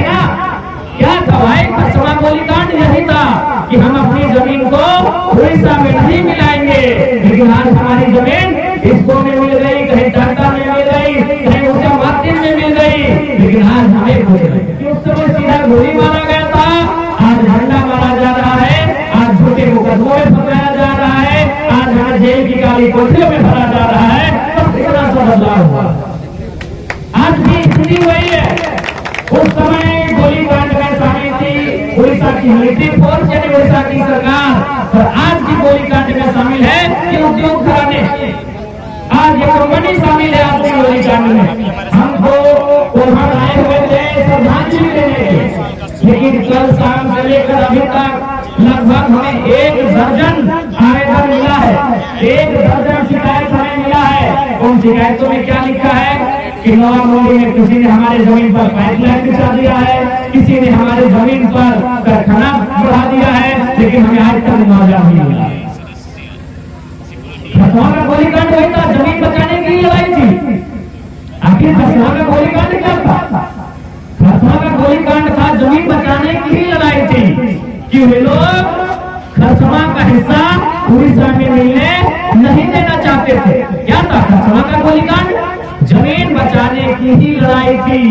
थी ना, क्या था भाई? खरसवा गोलीकांड यही था कि हम अपनी जमीन को उड़ीसा में नहीं मिलाएंगे, लेकिन आज हमारी जमीन इसको में मिल गई, कहीं टाटा में मिल गई, कहीं उसे मार्टिन में मिल गई, लेकिन आज हमें उस समय सीधा गोली मारा गया था, आज झंडा मारा जा रहा है, आज झूठे मुकदमों में फंसाया जा रहा है, आज हमें जेल की काली कोठरियों में भरा जा रहा है। तो इतना सा बदलाव हुआ। आज भी स्थिति वही है। उस समय गोलीकांड में शामिल थी उड़ीसा की मिलिट्री फोर्स यानी उड़ीसा की सरकार, और आज की गोलीकांड में शामिल है कि उद्योग घराने, आज ये कंपनी शामिल है आज की गोलीकांड में। हमको वहां आए हुए थे श्रद्धांजलि देने के, लेकिन कल शाम से लेकर अभी तक लगभग हमें 1 दर्जन आवेदन मिला है, 1 दर्जन शिकायत हमें मिला है। उन शिकायतों में क्या लिखा है कि नवा मुंबई में किसी ने हमारे जमीन पर पाइपलाइन बिछा दिया है, किसी ने हमारे जमीन पर कारखाना बढ़ा दिया है, लेकिन हमें आज तक मुआवजा नहीं मिला। खरसवा का गोलीकांड वही था, जमीन बचाने की लड़ाई थी। आखिर खरसवा का गोलीकांड क्या था? खरसवा का गोलीकांड था जमीन बचाने की ही लड़ाई थी कि वे लोग खरसवा का हिस्सा उड़ीसा में मिलने नहीं देना चाहते थे। क्या था खरसवा का गोलीकांड? जमीन बचाने की ही लड़ाई थी,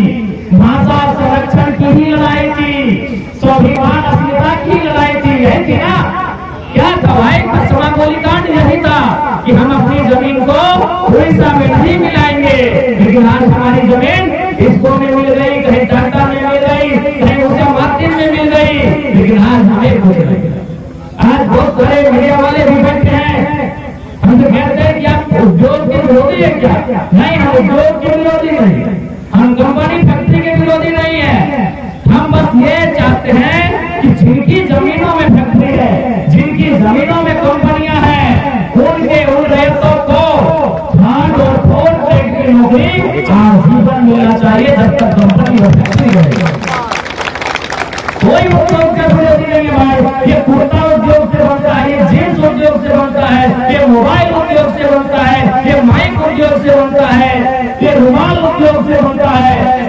भाषा संरक्षण की ही लड़ाई थी, स्वाभिमान अस्मिता की लड़ाई थी, यही थी ना? क्या था भाई? खरसवा गोलीकांड यही था कि हम अपनी जमीन को उड़ीसा में नहीं मिलाएंगे, लेकिन आज हमारी जमीन इसको में मिल गई, कहीं टाटा में मिल गई, कहीं उसे मार्टिन में मिल गई, लेकिन आज हमें मिल गई। आज बहुत सारे मीडिया वाले भी बैठे हैं, हम तो कहते हैं कि आप उद्योग के विरोधी है क्या? नहीं, हम उद्योग के विरोधी नहीं, हम कंपनी फैक्ट्री के विरोधी नहीं है। हम बस ये चाहते हैं कि जिनकी जमीनों में फैक्ट्री है, जिनकी जमीनों में कंपनियां हैं, उनके उन रैयतों को खान और फोर्ट ट्रेड की नौकरी आजीवन मिलना चाहिए जब तक कंपनी और फैक्ट्री रहे। कोई उद्योग का विरोधी नहीं है भाई। ये कुर्ता उद्योग से बनता है, ये जींस उद्योग से बनता है, ये मोबाइल उद्योग से बनता है, ये माइक उद्योग से बनता है, ये रुमाल उद्योग से बनता है।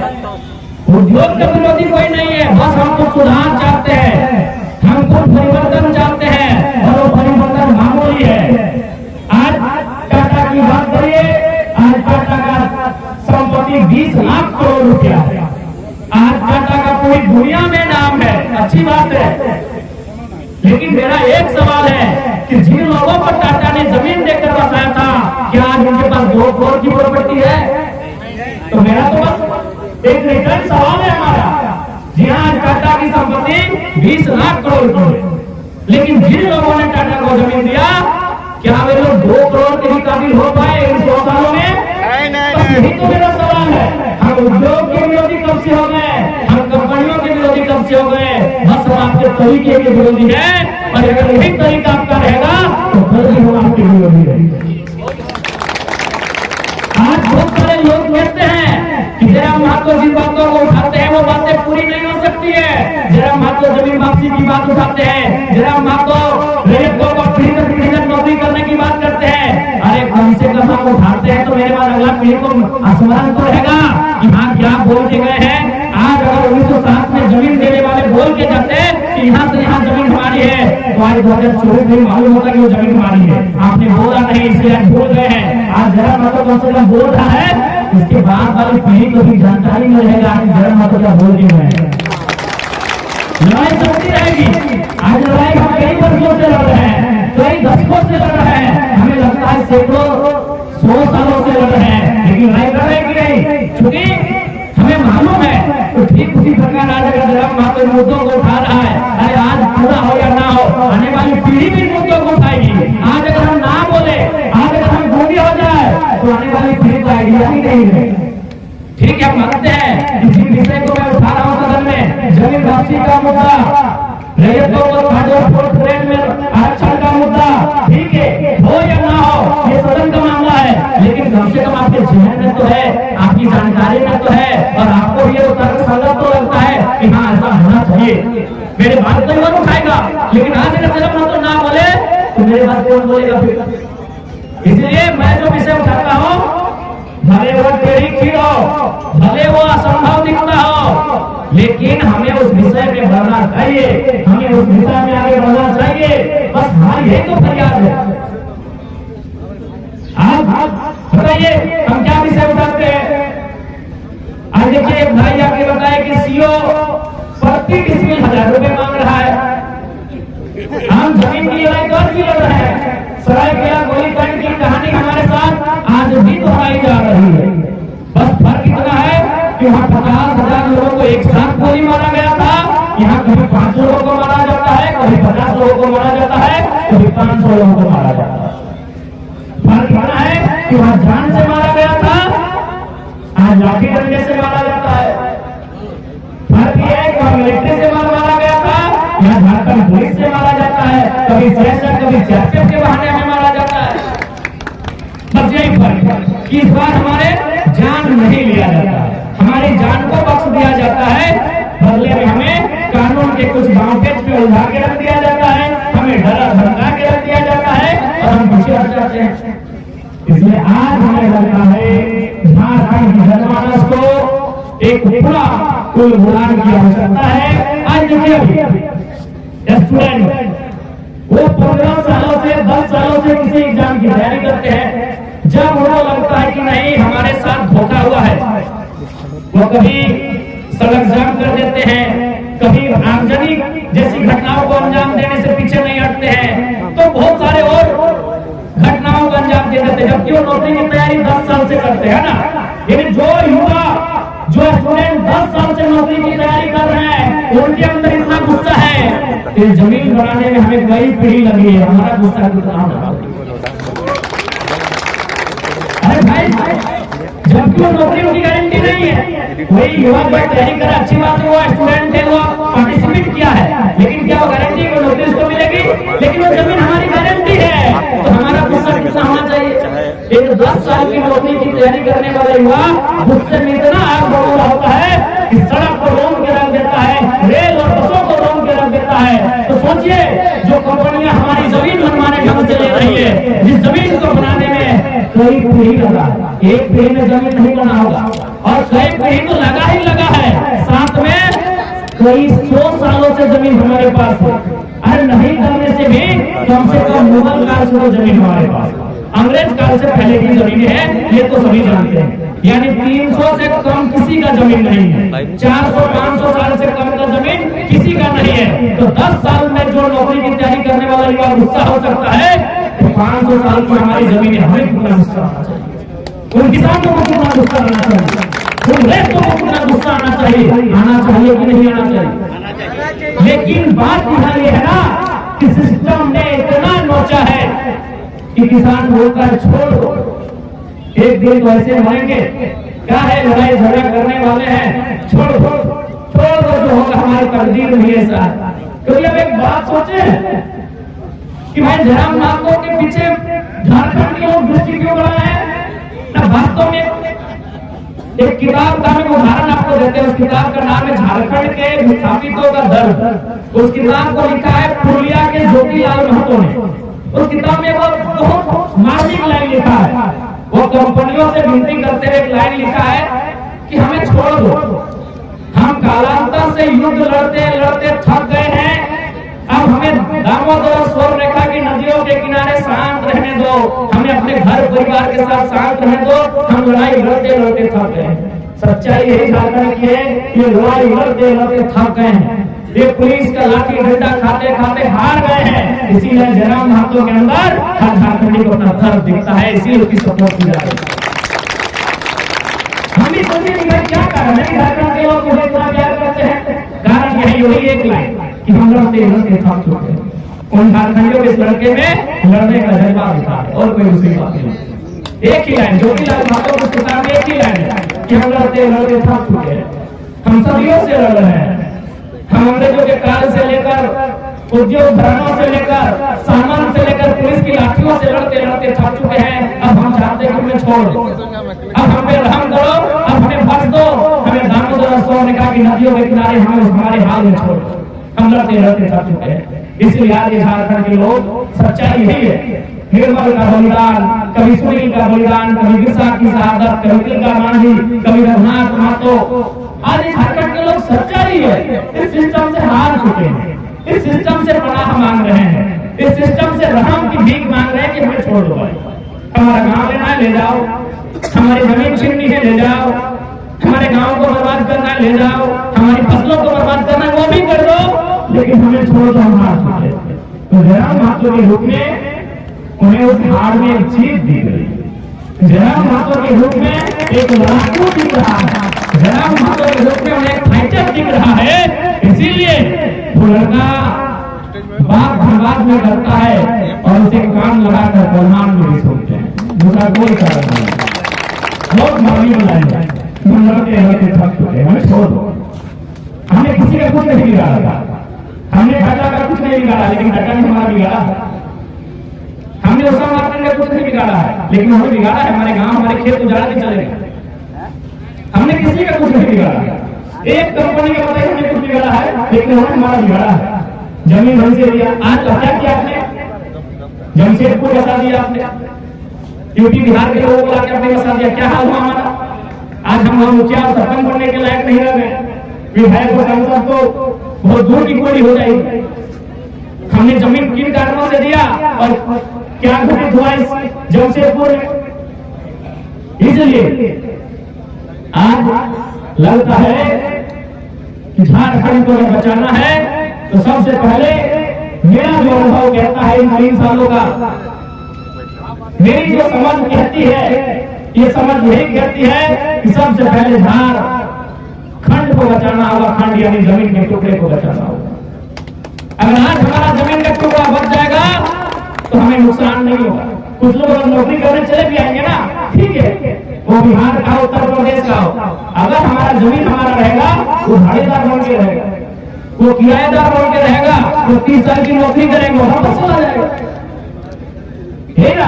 उद्योग का विरोधी कोई नहीं है, बस हम कुछ सुधार चाहते हैं, हम कुछ परिवर्तन चाहते हैं, और वो परिवर्तन मामूली है। आज टाटा की बात करिए, आज टाटा का संपत्ति 20 लाख करोड़ रुपया है। आज टाटा का पूरी दुनिया में नाम है, अच्छी बात है, लेकिन मेरा एक सवाल है कि जिन लोगों को टाटा ने जमीन देकर बसाया था, क्या आज उनके पास 2 करोड़ की प्रॉपर्टी है? तो मेरा तो बस एक रिटर्न सवाल है हमारा। जी हाँ, टाटा की संपत्ति 20 लाख करोड़ की है, लेकिन जिन लोगों ने टाटा को जमीन दिया, क्या वे लोग 2 करोड़ के भी काबिल हो पाए इन 100 सालों में? यही तो मेरा सवाल है। हम उद्योग के विरोधी कब से हो गए? हम कंपनियों के विरोधी कब से हो गए? बस हम आपके तरीके के विरोधी हैं, और अगर यही तरीका आपका रहेगा तो कल भी हम आपके विरोधी रहेंगे। आज बहुत सारे लोग कहते हैं कि जयराम महतो जिन बातों को उठाते हैं वो बातें पूरी नहीं हो सकती है। जयराम महतो जमीन वापसी की बात उठाते हैं, जयराम महतो रैयतों को पीढ़ी दर पीढ़ी तक नौकरी करने की बात करते हैं। अरे कम से कम आप उठाते हैं तो मेरे बाद अगला पीढ़ी को स्मरण तो रहेगा कि हाँ क्या बोल के गए हैं। आज अगर 1907 में जमीन देने वाले बोल के जाते कि यहाँ से यहाँ जमीन हमारी है, तो आज 2024 में मालूम होता कि वो जमीन हमारी है। आपने बोला नहीं, इसलिए आज भूल गए हैं। आज जयराम महतो कम से कम बोल रहा है, इसके बाद वाली पीढ़ी को भी जानकारी नहीं रहेगा कि जयराम महतो क्या बोल के गए हैं। लड़ाई चलती रहेगी। आज लड़ाई हम कई वर्षों से लड़ रहे हैं, कई दशकों से लड़ रहे हैं, हमें लगता है सैकड़ों 100 सालों से लड़ रहे हैं, लेकिन लड़ाई लड़ रहे कि नहीं? क्योंकि हमें मालूम है तो ठीक उसी प्रकार आज अगर जयराम महतो मुद्दों को उठा रहा है, अरे आज पूरा हो या ना हो, आने वाली पीढ़ी भी मुद्दों को उठाएगी। आज अगर हम ना बोले, आज अगर हम गूंगे हो जाए, तो आने वाली पीढ़ी को आइडिया ही नहीं रहेगा। ठीक है, मानते हैं इसी विषय को मैं उठा रहा हूँ सदन में, जमीन वापसी का मुद्दा, रैयतों को खाद और फोर्ट ट्रेड में आरक्षण का मुद्दा, ठीक है, हो या ना हो ये सदन का मामला है, लेकिन कम से कम आपके जहन में तो है, आपकी जानकारी में तो है, और आपको ये तर्कसंगत तो लगता है कि हाँ ऐसा होना चाहिए। मेरे बात तो जरूर उठाएगा, लेकिन आज अगर जयराम महतो ना बोले तो मेरे बात कौन बोलेगा फिर? इसलिए मैं जो विषय उठाता हूँ, भले वो टेढ़ी खीर हो, भले वो असंभव दिखता हो, हो, लेकिन हमें उस विषय में बढ़ना चाहिए, हमें उस विषय में आगे बढ़ना चाहिए। बस हमारी यही तो फरियाद है। आप बताइए हम क्या विषय उठाते हैं? आज देखिए एक भाई आके बताए कि सीओ प्रति डिसमिल 1000 रुपए मांग रहा है। हम जमीन की लड़ाई कौन की लड़ रहे हैं? सरायकेला गोलीकांड की कहानी हमारे साथ आज भी दोहराई जा रही है। बस फर्क इतना है कि वहाँ 50,000 लोगों को एक साथ गोली मारा गया था, यहाँ कभी 5 लोगों को मारा जाता है, कभी 50 लोगों को मारा जाता है, कभी 500 लोगों को मारा जाता है। फर्क इतना है कि वहाँ जान से मारा गया था, आज लाठी डंडे से मारा जाता है। फर्क यह है कि वहाँ मिलिट्री से मारा गया था, यहाँ झारखंड पुलिस से मारा जाता है, कभी सेशन कभी सीआरपीएफ के बहाने हमें मारा जाता है। बस यही फर्क है कि इस बार हमारे जान नहीं लिया जाता, हमारी जान को बख्श दिया जाता है, बदले में हमें कानून के कुछ बाउंडेज पे उलझा के रख दिया जाता है, हमें डरा धमका के रख दिया जाता है और हम पीछे हट जाते हैं। इसलिए आज हमें लगता है झारखंड की जनमानस को एक पूरा कुल उड़ान की आवश्यकता है। आज देखिए स्टूडेंट वो 15 सालों से 10 सालों से किसी एग्जाम की तैयारी करते हैं, जब उनको लगता है कि नहीं हमारे साथ धोखा हुआ है, वो कभी सड़क जाम कर देते हैं, कभी आगजनी जैसी घटनाओं को अंजाम देने से पीछे नहीं हटते हैं, तो बहुत सारे और घटनाओं को अंजाम दे देते हैं, जबकि वो नौकरी की तैयारी 10 साल से करते हैं ना। लेकिन जो युवा जो स्टूडेंट 10 साल से नौकरी की तैयारी कर रहे हैं, उनके अंदर इतना गुस्सा है कि जमीन बनाने में हमें कई पीढ़ी लगी है, हमारा गुस्सा कितना होगा। अरे भाई जबकि वो नौकरी की गारंटी नहीं है, वही युवा जो तैयारी कर अच्छी बात है, वो स्टूडेंट है, वो पार्टिसिपेट किया है, लेकिन क्या वो गारंटी को नौकरी उसको मिलेगी? लेकिन वो जमीन हमारी गारंटी है, तो हमारा गुस्सा कितना होना चाहिए? एक 10 साल की नौकरी की तैयारी करने वाला युवा गुस्से में इतना आग बबूला होता है कि सड़क को रोक के रख देता है, रेल और बसों को रोक के रख देता है। तो सोचिए जो कंपनियां हमारी जमीन मनमाने ढंग से ले रही है, जिस जमीन को बनाने में कई पीढ़ी लगा, एक पीढ़ी में जमीन नहीं बना होगा और कई पीढ़ी तो लगा ही लगा है, साथ में कई 100 सालों से जमीन हमारे पास है। अरे नहीं करने से भी कम से कम मुगल काल से वो जमीन हमारे पास, अंग्रेज काल से पहले की जमीन है, ये तो सभी जानते हैं। यानी 300 से कम किसी का जमीन नहीं है, 400-500 साल से कम का जमीन किसी का नहीं है। तो 10 साल में जो नौकरी की तैयारी करने वाला युवा गुस्सा हो सकता है, तो 500 साल की हमारी जमीन है, हमें कितना गुस्सा आना चाहिए, उन किसानों को कितना गुस्सा आना चाहिए, उन रेतों को कितना गुस्सा आना चाहिए कि नहीं आना चाहिए। लेकिन बात यहाँ ये है ना कि सिस्टम ने इतना नोचा है कि किसान बोलकर छोड़ दो, एक दिन तो ऐसे मरेंगे, क्या है लड़ाई झगड़ा करने वाले हैं, छोड़ दो जो होगा हमारी तकदीर नहीं है साहब। क्योंकि अब एक बात सोचे कि भाई जयराम नाथों के पीछे झारखंड के लोग दृष्टि क्यों बढ़ाए हैं ना? वास्तव में एक किताब का हम उदाहरण आपको देते हैं, उस किताब का नाम है झारखंड के विस्थापितों का दर्द। उस किताब को लिखा है पुरुलिया के ज्योतिलाल महतो ने। उस किताब में बहुत मार्मिक लाइन लिखा है, वो कंपनियों से विनती करते हुए एक लाइन लिखा है कि हमें छोड़ दो, हम कालांतर से युद्ध लड़ते लड़ते थक गए हैं, अब हमें दामोदर स्वर्ग रेखा की नदियों के किनारे शांत रहने दो, हमें अपने घर परिवार के साथ शांत रहने दो, हम लड़ाई लड़ते लड़ते थक गए। सच्चाई यही झारखंड की है, ये लड़ाई लड़ते लड़ते थक गए हैं, ये पुलिस का लाठी डंडा खाते खाते हार गए हैं। इसीलिए जयराम महतो के अंदर हर झारखंडी को अपना दर्द दिखता है, इसीलिए उसकी सपोर्ट की जा रही है। हम भी सोचे कि भाई क्या कारण है झारखंड के लोग मुझे इतना प्यार करते हैं? कारण यही वही एक लाइन कि हम लड़ते लड़ते थक चुके हैं। उन झारखंडियों के इस लड़के में लड़ने का जज्बा दिखा है और कोई दूसरी बात नहीं। एक ही लाइन ज्योतिलाल महतो की किताब में एक ही लाइन है कि हम लड़ते लड़ते थक चुके हैं, हम सदियों से लड़ रहे हैं, हम अंग्रेजों के काल से लेकर उद्योग धर्मों से लेकर सामान से लेकर पुलिस की लाठियों से लड़ते लड़ते थक चुके हैं। अब हम चाहते हैं कि हमें छोड़ दो, अब हमें रहम करो, अब हमें बख्श दो, हमें दामोदर स्वर्ग रेखा की नदियों के किनारे हमें हमारे हाल में छोड़ दो, हम लड़ते लड़ते थक चुके हैं। इसलिए आज झारखंड के लोग, सच्चाई यही है, निर्मल का बलिदान, कभी सुनील का बलिदान, कभी बिरसा की शहादत, कभी तिलका मांझी, कभी रघुनाथ महतो, आज झारखंड सच्चाई है, इस सिस्टम से हार चुके हैं, इस सिस्टम से पनाह मांग रहे हैं, इस सिस्टम से रहम की भीख मांग रहे हैं कि हमें छोड़ दो भाई, हमारा गांव लेना है ले जाओ, हमारी जमीन छीननी है ले जाओ, हमारे गांव को बर्बाद करना है ले जाओ, हमारी फसलों को बर्बाद करना है वो भी कर दो, लेकिन हमें छोड़ दो, हम हार चुके। तो जयराम महतो के रूप में उन्हें उस हार में एक चीज दी गई। जयराम महतो के रूप में एक लड़ाकू दिख रहा है, जयराम महतो के रूप में उन्हें एक फाइटर दिख रहा है, इसीलिए वो लड़का बाप धनबाद में डरता है और उसे कान लगाकर प्रधान में भी सोचते हैं, दूसरा कोई कारण नहीं। बहुत मांगी बुलाएंगे, लड़ते थक चुके, हमें छोड़ दो, हमने किसी का कुछ नहीं बिगाड़ा था, हमने घाटा का कुछ नहीं बिगाड़ा, लेकिन घाटा ने हमारा बिगाड़ा, हमने उसका मार्केट का कुछ नहीं बिगाड़ा है, लेकिन हमें बिगाड़ा है, हमारे गांव हमारे खेत उजाड़ के चले गए, हमने किसी का कुछ नहीं बिगाड़ा, एक कंपनी का बताइए हमने कुछ बिगाड़ा है, लेकिन उन्होंने हमारा बिगाड़ा है। जमीन ढंग से दिया, आज क्या किया आपने, जमशेदपुर बसा दिया आपने, यूपी बिहार के लोगों को लाके आपने बसा दिया, क्या हाल हुआ हमारा, आज हम मुखिया और सरपंच बनने के लायक नहीं रह गए, विधायक और सांसद तो बहुत दूर की कोई हो जाएगी, हमने जमीन किन कारणों से दिया और क्या घटित हुआ इस जमशेदपुर में, इसलिए आज लगता है कि झारखंड को बचाना है तो सबसे पहले मेरा जो अनुभव कहता है इन 3 सालों का, मेरी जो समझ कहती है, ये समझ यही कहती है कि सबसे पहले झारखंड को बचाना होगा, खंड यानी जमीन के टुकड़े को बचाना होगा। अगर आज हमारा जमीन का टुकड़ा बच जाएगा तो हमें नुकसान नहीं होगा। कुछ लोग नौकरी करने चले भी आएंगे ना, ठीक है, वो बिहार का उत्तर प्रदेश का हो, अगर हमारा जमीन हमारा रहेगा वो भाड़ेदार बन के रहेगा, वो किराएदार बन के रहेगा, वो 30 साल की नौकरी करेंगे, वापस चला जाएगा, है ना।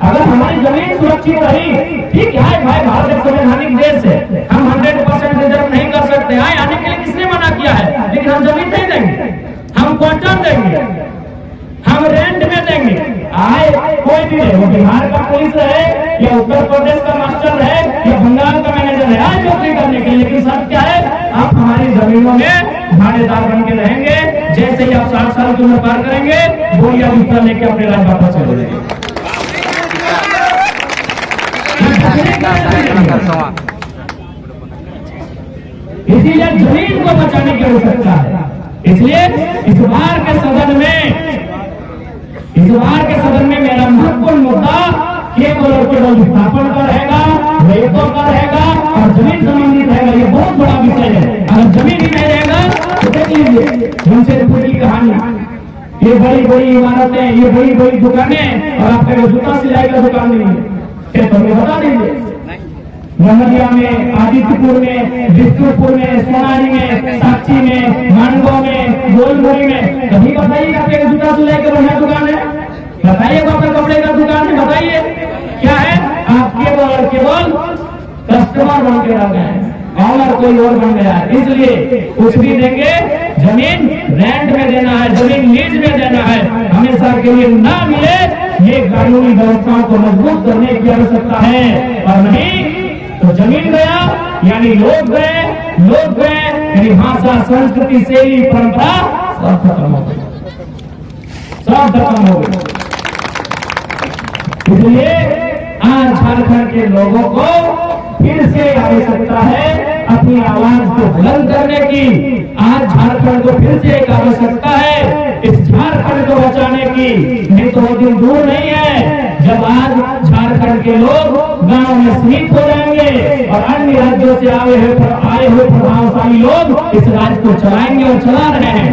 अगर हमारी जमीन सुरक्षित रही, ठीक है भाई, भारत एक संवैधानिक देश है, हम 100% रिजर्व नहीं कर सकते, आए आने के लिए किसने मना किया है, लेकिन हम जमीन नहीं देंगे, हम क्वार्टर देंगे, हम रेंट में देंगे, आए कोई भी रहे, वो बिहार का पुलिस है या उत्तर प्रदेश का मास्टर है या बंगाल का मैनेजर है, आए नौकरी करने के लिए, लेकिन सब क्या है, आप हमारी जमीनों में भाड़ेदार बन के रहेंगे, जैसे ही आप 60 साल की उम्र पार करेंगे बोरिया बिस्तर लेके अपने राज्य वापस चले जाएंगे। इसीलिए जमीन को बचाने की आवश्यकता है, इसलिए इस बार के सदन में मेरा महत्वपूर्ण मुद्दा केवल और केवल विस्थापन का रहेगा, रेतों का रहेगा और जमीन संबंधित रहेगा, ये बहुत बड़ा विषय है। अगर जमीन ही नहीं रहेगा तो देख लीजिए जमशेदपुर की कहानी, ये बड़ी बड़ी इमारतें, ये बड़ी बड़ी दुकानें और आपका जूता सिलाई का दुकान नहीं है, तो हमें बता दीजिए, महरिया में, आदित्यपुर में, बिष्णुपुर में, सोनारी में, साक्षी में, मानगो में, गोलमुरी में, कभी बताइएगा आपके जूता सिलाई का बढ़िया दुकान है, बताइएगा आपका कपड़े का दुकान है, बताइए क्या है, आप केवल और केवल कस्टमर बन के रह गए, ऑनर कोई और बन गया है। इसलिए कुछ भी देंगे, जमीन रेंट में देना है, जमीन लीज में देना है, हमेशा के लिए ना मिले, ये कानूनी व्यवस्थाओं को मजबूत करने की आवश्यकता है, और नहीं तो जमीन गया यानी लोग गए यानी भाषा, संस्कृति, शैली, परंपरा सब खत्म हो गई, सब खत्म हो गई। इसलिए आज झारखंड के लोगों को फिर से आवश्यकता है अपनी आवाज को बुलंद करने की, आज झारखंड को फिर से एक आवश्यकता है इस झारखंड को बचाने की, नहीं तो वो दिन दूर नहीं है जब आज झारखंड के लोग गांव में शहीद हो जाएंगे और अन्य राज्यों से आए हुए प्रभावशाली लोग इस राज्य को चलाएंगे और चला रहे हैं,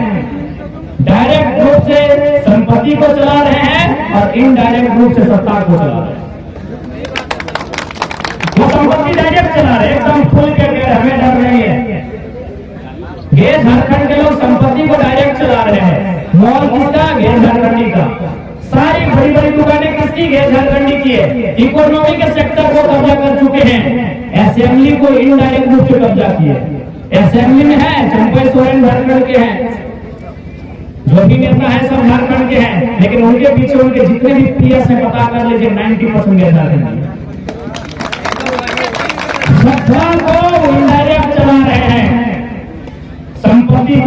डायरेक्ट रूप से संपत्ति को चला रहे हैं और इनडायरेक्ट रूप से सत्ता को चला रहे हैं। वो संपत्ति डायरेक्ट चला रहे हैं, एकदम खुल के कह रहे हमें डर नहीं है, ये झारखंड के लोग संपत्ति को डायरेक्ट चला रहे हैं। मॉल किसका? घेर झारखंडी का। सारी बड़ी बड़ी दुकानें किसकी? घेर झारखंडी की है। इकोनॉमी के सेक्टर को कब्जा कर चुके हैं, असेंबली को इनडायरेक्ट रूप से कब्जा किए। असेंबली में है चंपई सोरेन झारखंड के हैं, जो भी नेता है सब झारखंड के हैं, लेकिन उनके पीछे उनके जितने भी पीएस है पता कर लीजिए 90% घेर झारखंडी को इनडायरेक्ट चला रहे हैं।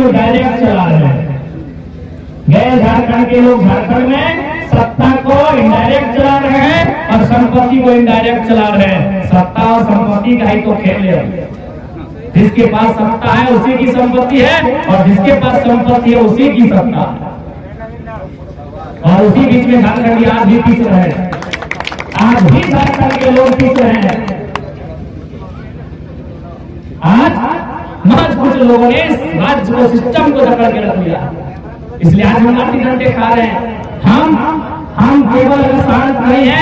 को डायरेक्ट चला रहे हैं। गए झारखंड के लोग झारखंड में सत्ता को इनडायरेक्ट चला रहे हैं और संपत्ति को इनडायरेक्ट चला रहे हैं। सत्ता और संपत्ति का ही तो खेल है। जिसके पास सत्ता है उसी की संपत्ति है और जिसके पास संपत्ति है उसी की सत्ता है। और उसी बीच में झारखंड आज भी पीस रहे हैं। आज भी झारखंड के लोग पीस रहे हैं। आज महज कुछ लोगों ने राज्य को, सिस्टम को जकड़ के रख लिया। इसलिए आज हम लाठी डंडे खा रहे हैं। हम केवल अगर शांत नहीं है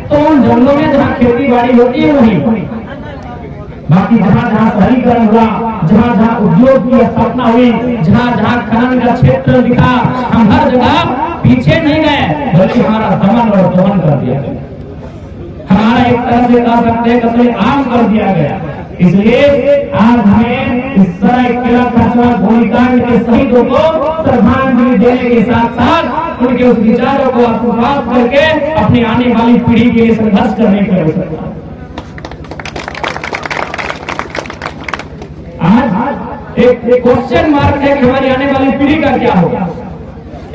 तो उन जंगलों में जहाँ खेती बाड़ी होती है वही, बाकी जहाँ जहाँ शहरीकरण हुआ, जहाँ जहाँ उद्योग की स्थापना हुई, जहाँ जहाँ खनन का क्षेत्र दिखा, हम हर जगह पीछे नहीं गए बल्कि हमारा दमन और दोहन कर दिया गया। हमारा एक तरह से कह सकते हैं कतले आम कर दिया गया। इसलिए आज हमें इस तरह किला खरसवा गोलीकांड के शहीदों को श्रद्धांजलि देने के साथ साथ उनके उस विचारों को आत्मसात करके अपनी आने वाली पीढ़ी के लिए संघर्ष करने की आवश्यकता है। आज एक क्वेश्चन मार्क है कि हमारी आने वाली पीढ़ी का क्या होगा।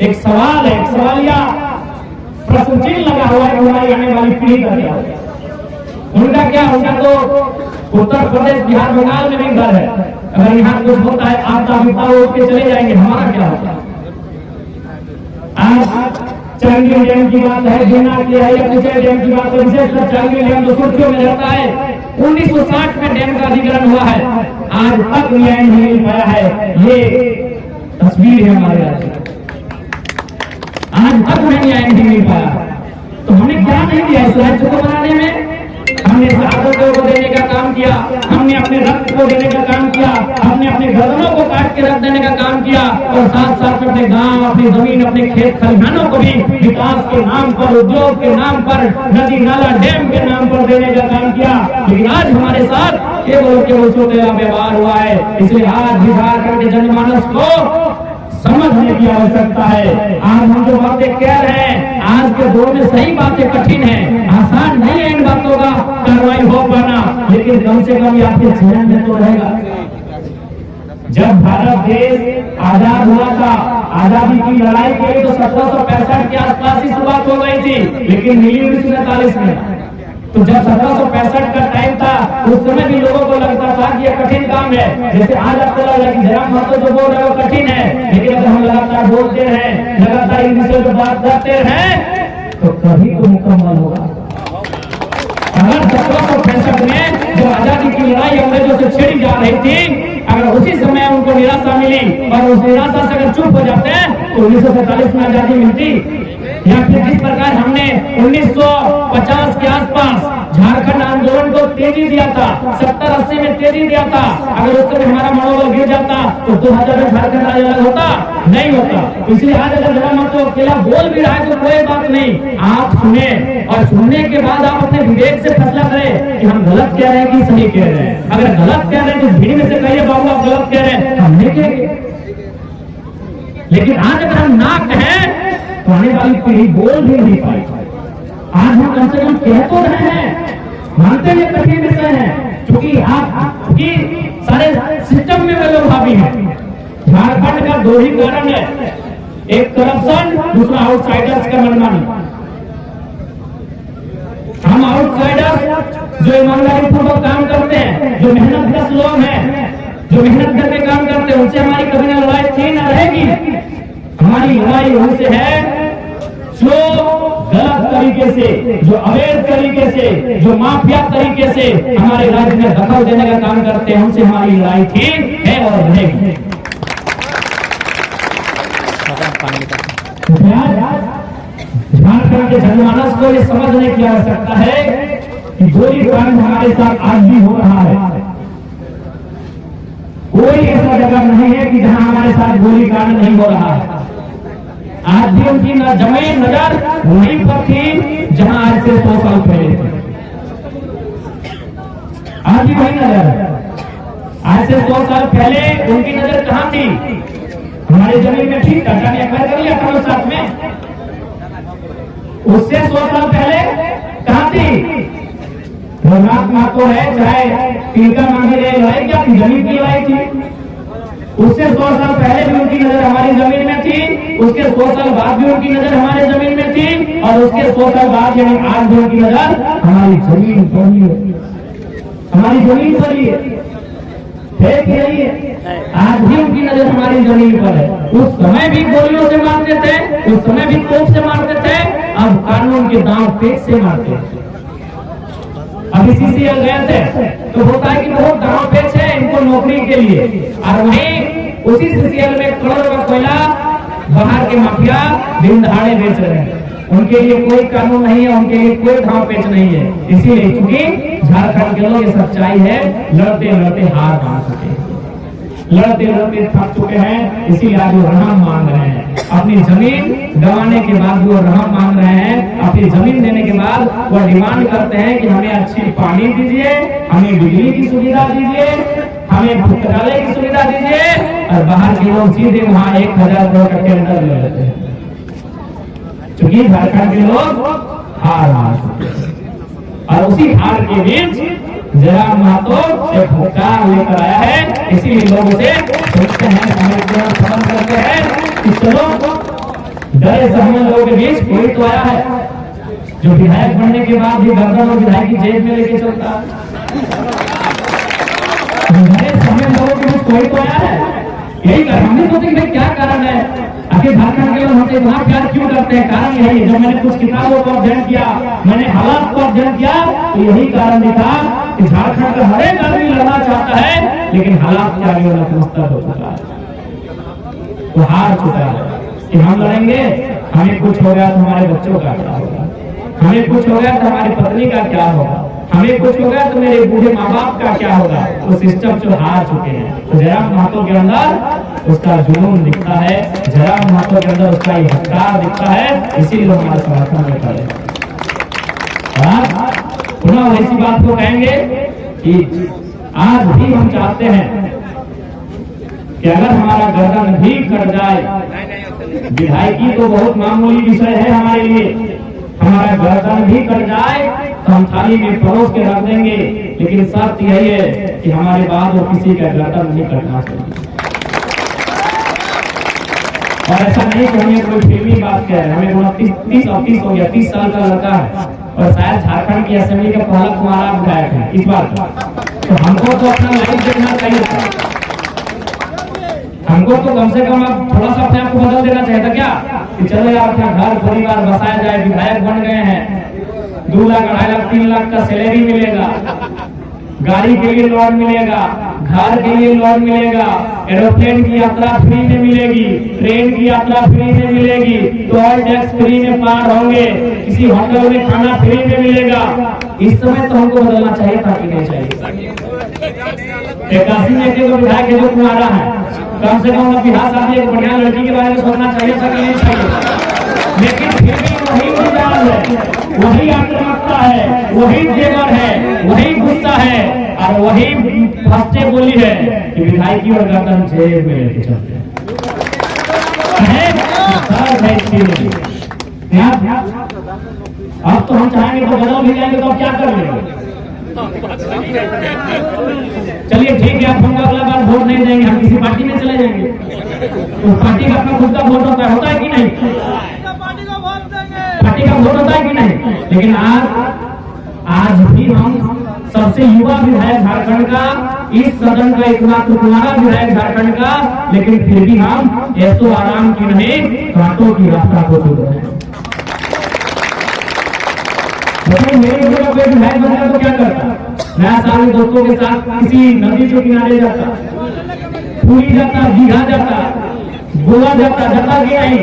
एक सवाल है, एक सवालिया प्रश्न चिन्ह लगा हुआ है कि हमारी आने वाली पीढ़ी का क्या होगा। उनका क्या होगा तो उत्तर प्रदेश, बिहार, बंगाल में भी घर है। अगर यहाँ कुछ होता है आपदा विपदा उठ के चले जाएंगे, हमारा क्या होगा। आज चांगली डैम की बात है, बीना की है या कुछ डैम की बात है, विशेषकर चांगली डैम जो सुर्खियों में रहता है। 1960 में डैम का अधिग्रहण हुआ है, आज तक न्याय नहीं मिल पाया है। ये तस्वीर है हमारे राज्य, आज तक हमें न्याय नहीं मिल पाया। तो हमने क्या नहीं दिया इस राज्य को बनाने में। हमने शहादतों को देने का काम किया, हमने अपने रक्त को देने का काम किया, हमने अपने गर्दनों को काट के रख देने का काम किया और साथ साथ अपने गांव, अपनी जमीन, अपने खेत खलिहानों को भी विकास के नाम पर, उद्योग के नाम पर, नदी नाला डैम के नाम पर देने का काम किया। लेकिन आज हमारे साथ केवल छोटे व्यवहार हुआ है। इसलिए आज भी झारखंड के जनमानस को समझने की आवश्यकता है। आज हम जो बातें कह रहे हैं आज के दौर में सही बातें कठिन है, आसान नहीं है इन बातों का कार्रवाई हो पाना, लेकिन कम से कम ये आपके जहन में तो रहेगा। जब भारत देश आजाद हुआ था, आजादी की लड़ाई के लिए तो 1765 के आसपास ही शुरुआत हो गई थी, लेकिन मिली 1947 में। तो जब 1765 का टाइम था उस समय भी लोगों को लगता था कि यह कठिन काम है। जैसे आज आपको लग रहा है कि जयराम महतो जो बोल रहे हैं वो कठिन है, लेकिन अगर हम लगातार बोलते रहें, लगातार इन विषयों पर बात करते रहें तो कभी तो मुकम्मल होगा। अगर 1765 में जो आजादी की लड़ाई अंग्रेजों से छेड़ी जा रही थी, अगर उसी समय उनको निराशा मिली और उस निराशा से अगर चुप हो जाते हैं तो 1947 में आजादी मिलती। या फिर जिस प्रकार हमने 1950 के आसपास झारखंड आंदोलन को तेजी दिया था, 70-80 में तेजी दिया था, अगर उस समय हमारा मनोबल गिर जाता तो 2000 में झारखंड राज्य अलग होता नहीं होता। इसलिए आज अगर जयराम महतो अकेला बोल भी रहा है तो कोई बात नहीं, आप सुने और सुनने के बाद आप अपने विवेक से फैसला करें कि हम गलत कह रहे हैं कि सही कह रहे हैं। अगर गलत कह रहे हैं तो भीड़ में से कहिए बाबू आप गलत कह रहे हैं, हम नहीं कहेंगे। लेकिन आज अगर हम ना कहें तो आने वाली पीढ़ी बोल भी नहीं पाई। आज हम कम से कम कह तो रहे हैं, मानते हुए कठिन विषय है, क्योंकि आपकी सारे सिस्टम में वे लोग हावी हैं। झारखंड का दो ही कारण है, एक करप्शन, दूसरा आउटसाइडर्स का मनमानी। हम आउटसाइडर्स जो ईमानदारी पूर्वक काम करते हैं, जो मेहनत लोग हैं, जो मेहनत करके काम करते हैं, उनसे हमारी कभी ना लड़ाई थी ना रहेगी। हमारी लड़ाई उनसे है जो गलत तरीके से, जो अवैध तरीके से, जो माफिया तरीके से हमारे राज्य में दखल देने का काम करते हैं, उनसे हमारी लड़ाई थी, है और रहेगी। झारखंड के जनमानस को ये समझने की आवश्यकता है कि गोलीकांड हमारे साथ आज भी हो रहा है। कोई ऐसा जगह नहीं है कि जहां हमारे साथ गोलीकांड नहीं हो रहा है। आज भी उनकी जमीन नजर वहीं पर थी जहां आज से 100 साल पहले थे। आज भी वही नजर, आज से 100 साल पहले उनकी नजर कहां थी? हमारी जमीन में ठीक टाटा ने एक्वायर कर लिया था 7 में, उससे 100 साल पहले कहां थी? रघुनाथ महतो है, चाहे तिनका मांगी रही लड़ाई क्या थी? जमीन की लड़ाई थी। उससे 100 साल पहले भी उनकी नजर हमारी जमीन में थी, उसके 100 साल बाद भी उनकी नजर हमारे जमीन में थी, और उसके 100 साल बाद यानी आज भी उनकी नजर हमारी जमीन पर ही है, हमारी जमीन पर ही है। ठीक यही है, आज भी उनकी नजर हमारी जमीन पर है। उस समय भी गोलियों से मारते थे, उस समय भी तोप से मारते थे, अब कानून के दांव पेच से मारते हैं। अभी सीसीएल गए थे तो होता है कि बहुत दांव पेच है इनको नौकरी के लिए, और वहीं उसी सीसीएल में करोड़ों का कोयला बाहर के माफिया दिन दहाड़े बेच रहे हैं। उनके लिए कोई कानून नहीं है, उनके लिए कोई दांव पेच नहीं है। इसीलिए क्योंकि झारखंड के लोग ये सच्चाई है, लड़ते लड़ते हार मान चुके हैं, लड़ते लड़ते थक चुके हैं। इसीलिए आज वो रहम मांग रहे हैं। अपनी जमीन गंवाने के बाद वो रहम मांग रहे हैं। अपनी जमीन देने के बाद वो डिमांड करते हैं कि हमें अच्छी पानी दीजिए, हमें बिजली की सुविधा दीजिए, हमें पुस्तकालय की सुविधा दीजिए, और बाहर के लोग सीधे वहाँ 1000 करोड़ का टेंडर ले लेते हैं, क्योंकि झारखंड के लोग हार मान चुके हैं। और उसी हार के बीच जयराम महतो एक भुगतान लेकर आया है। इसीलिए लोग उसे सोचते हैं, समझ करते हैं कि चलो डरे सहमे लोगों के बीच कोई तो आया है जो विधायक बनने के बाद भी गर्दन और विधायक की जेब में लेके चलता है। डरे सहमे लोगों के बीच कोई तो आया है। यही कर हमने सोचे कि भाई क्या कारण है, आखिर झारखंड के लोग हमसे इतना प्यार क्यों करते हैं। कारण यही, जब मैंने कुछ किताबों को अध्ययन किया, मैंने हालात को अध्ययन किया, तो यही कारण दिखा कि झारखंड का हर एक आदमी लड़ना चाहता है, लेकिन हालात के आगे नतमस्तक हो चुका है, वो हार चुका है कि हम लड़ेंगे, हमें कुछ हो गया तो हमारे बच्चों का क्या होगा, हमें कुछ हो गया तो हमारी पत्नी का क्या होगा, हमें कुछ हो गया तो मेरे बूढ़े माँ बाप का क्या होगा। वो सिस्टम जो हार चुके हैं। तो जयराम महतो के अंदर उसका जुनून दिखता है, जयराम महतो के अंदर उसका हथियार दिखता है। इसीलिए हमारे समर्थन में खड़े। पुनः ऐसी बात को कहेंगे कि आज भी हम चाहते हैं कि अगर हमारा गर्दन भी कट जाए, विधायकी तो बहुत मामूली विषय है हमारे लिए, हमारा गर्दन भी कट जाए तो हम थाली में परोस के रख देंगे, लेकिन शर्त यही है कि हमारे बाद वो किसी का गर्दन नहीं कटना चाहिए। और ऐसा नहीं कि हमें कोई फिल्मी बात कह रहे हैं, हमें 29 हो गया, 30 साल का लड़का है और शायद झारखंड की असेंबली का पहला तुम्हारा विधायक है इस बार, तो हमको तो अपना लाइफ देखना चाहिए था। हमको तो कम से कम अब थोड़ा सा अपने आप को बदल देना चाहिए था क्या, कि चलो यार अपना घर परिवार बसाया जाए, विधायक बन गए हैं, 2 लाख 2.5 लाख 3 लाख का सैलरी मिलेगा, गाड़ी के लिए लोन मिलेगा, घर के लिए लोन मिलेगा, एरोप्लेन की यात्रा फ्री में मिलेगी, ट्रेन की यात्रा फ्री में मिलेगी, टोल टैक्स फ्री में पार होंगे, किसी होटल में खाना फ्री में मिलेगा। इस समय तो हमको बदलना चाहिए था कि नहीं चाहिए। 81 में के तो विधायक जो तुम्हारा है, कम से कम बिहार शादी एक बढ़िया लड़की के बारे में सोचना चाहिए था कि नहीं चाहिए। लेकिन फिर भी वही मिजाज है, वही आक्रामकता है, वही जेवर है, वही गुस्सा है, और वही फर्स्टे बोली है कि विधायकी और गर्दन जेब में लेके चलते हैं। अब तो हम चाहेंगे तो बदल भी जाएंगे, तो अब क्या कर लेंगे। चलिए ठीक है, अब हम अगला बार वोट नहीं देंगे, हम किसी पार्टी में चले जाएंगे। उस पार्टी का अपना खुद का वोट होता है कि नहीं, पार्टी का वोट होता है कि नहीं। लेकिन आज भी हम सबसे युवा विधायक झारखंड का, इस सदन का एकमात्र तुम्हारा विधायक झारखंड का, लेकिन फिर भी हम ऐसो आराम की नहीं, कांटों की रास्ता को चल रहे हैं। मेरे घर पे विधायक बनता तो क्या करता, मैं सारे दोस्तों के साथ किसी नदी के किनारे जाता, पूरी जाता, दीघा जाता, गोवा जाता, जाता कि नहीं।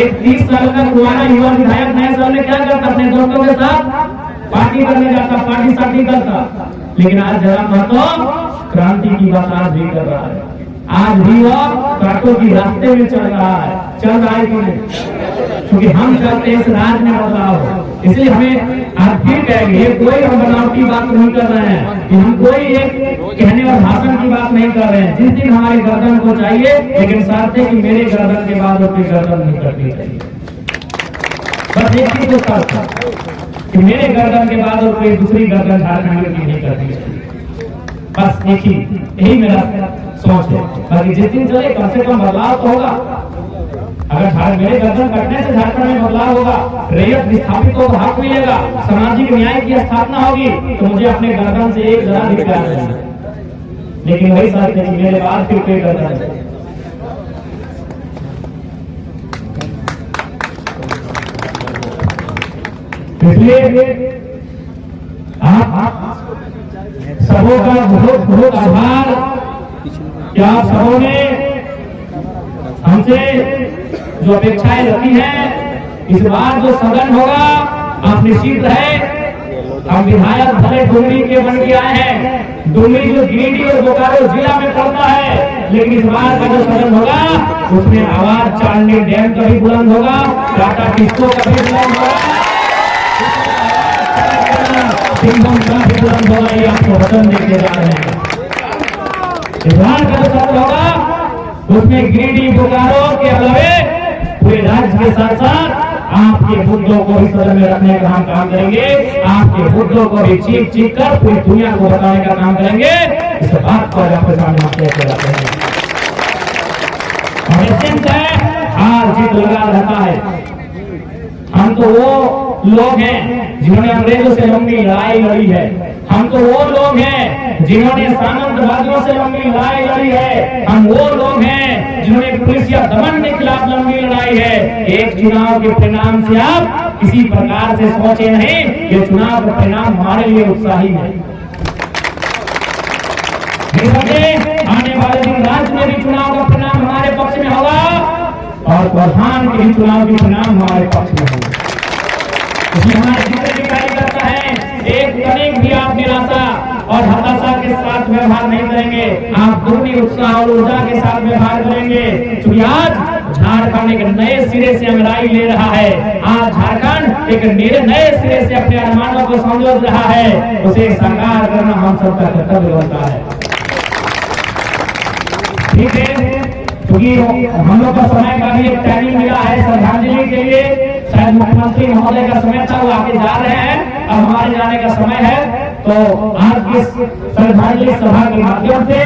एक 30 साल का पुराना युवा विधायक नए साल में क्या करता, अपने दोस्तों के साथ पार्टी करने जाता, पार्टी सार्टी करता। लेकिन आज जयराम महतो क्रांति की बात आज भी कर रहा है, आज भी वो कांटों की रास्ते में चल रहा है कि नहीं, क्योंकि हम चाहते हैं इस राज्य में बदलाव हो। इसलिए हमें आज फिर कहेंगे, कोई हम बनावटी बात नहीं कर रहे हैं, कि हम कोई एक कहने और भाषण की बात नहीं कर रहे हैं। जिस दिन हमारे गर्दन को चाहिए, लेकिन साथ है कि मेरे गर्दन के बाद उसकी गर्दन नहीं करनी चाहिए। बस एक चीज तो शर्त है कि मेरे गर्दन के बाद और कोई दूसरी गर्दन झारखंड की नहीं करनी चाहिए। बस एक ही यही मेरा सोच है। बाकी जिस दिन चले कम से कम बदलाव तो होगा। अगर मेरे गर्दन कटने से झारखंड में बदलाव होगा, रैयत विस्थापित को हक मिलेगा, सामाजिक न्याय की स्थापना होगी, तो मुझे अपने गर्दन से एक जरा भी प्यार नहीं। लेकिन वही सच है कि मेरे बाद फिर कोई गर्दन है। इसलिए आप सबों का बहुत बहुत आभार कि आप सबों ने हमसे जो अपेक्षाएं रखी हैं, इस बार जो सदन होगा आप निश्चित रहे। हम विधायक भले डुमरी के बन के आए हैं, डुमरी जो गिरिडीह और बोकारो जिला में पड़ता है, लेकिन इस बार का जो सदन होगा उसमें आवाज चांदनी डैम का भी बुलंद होगा, टाटा टिस्को का भी बुलंद होगा, सिंघम का भी बुलंद होगा। ये आपको वचन देके जा रहे हैं। इस बार का जो सदन होगा उसमें गिरिडीह बोकारो के अलावे पूरे राज्य के साथ साथ आपके मुद्दों को भी सदन में रखने का हम काम करेंगे। आपके मुद्दों को भी चीख चीख कर पूरी दुनिया को बताने का काम करेंगे। इस बात को आपके सामने कहते रहते हैं। निश्चिंत है, हार जीत लगा रहता है। हम तो वो लोग हैं जिन्होंने अंग्रेजों से लंबी लड़ाई लड़ी है। हम तो वो लोग हैं जिन्होंने सामंतवादियों से लंबी लड़ाई लड़ी है। हम वो लोग हैं जिन्होंने पुलिस या दमन के खिलाफ लंबी लड़ाई है। एक चुनाव के परिणाम से आप किसी प्रकार से सोचे नहीं, ये चुनाव का परिणाम हमारे लिए उत्साही है। आने वाले दिन राज्य में भी चुनाव का परिणाम हमारे पक्ष में होगा और प्रधान के भी चुनाव के परिणाम हमारे पक्ष में होगा। इसमें हमारे जितने भी कार्यकर्ता हैं, एक तनिक भी आप निराशा और हताशा के साथ व्यवहार नहीं करेंगे। आप पूरी उत्साह और ऊर्जा के साथ व्यवहार करेंगे, क्योंकि आज झारखंड एक नए सिरे से अंगड़ाई ले रहा है। आज झारखंड एक नए सिरे से अपने अरमानों को संजो रहा है। उसे साकार करना हम सबका कर्तव्य होता है। ठीक है, क्योंकि हम लोग का समय का भी एक टाइमिंग मिला है श्रद्धांजलि के लिए। शायद मुख्यमंत्री महोदय का समय था, वो आगे जा रहे हैं, अब हमारे जाने का समय है। तो आज इस श्रद्धांजलि सभा के माध्यम से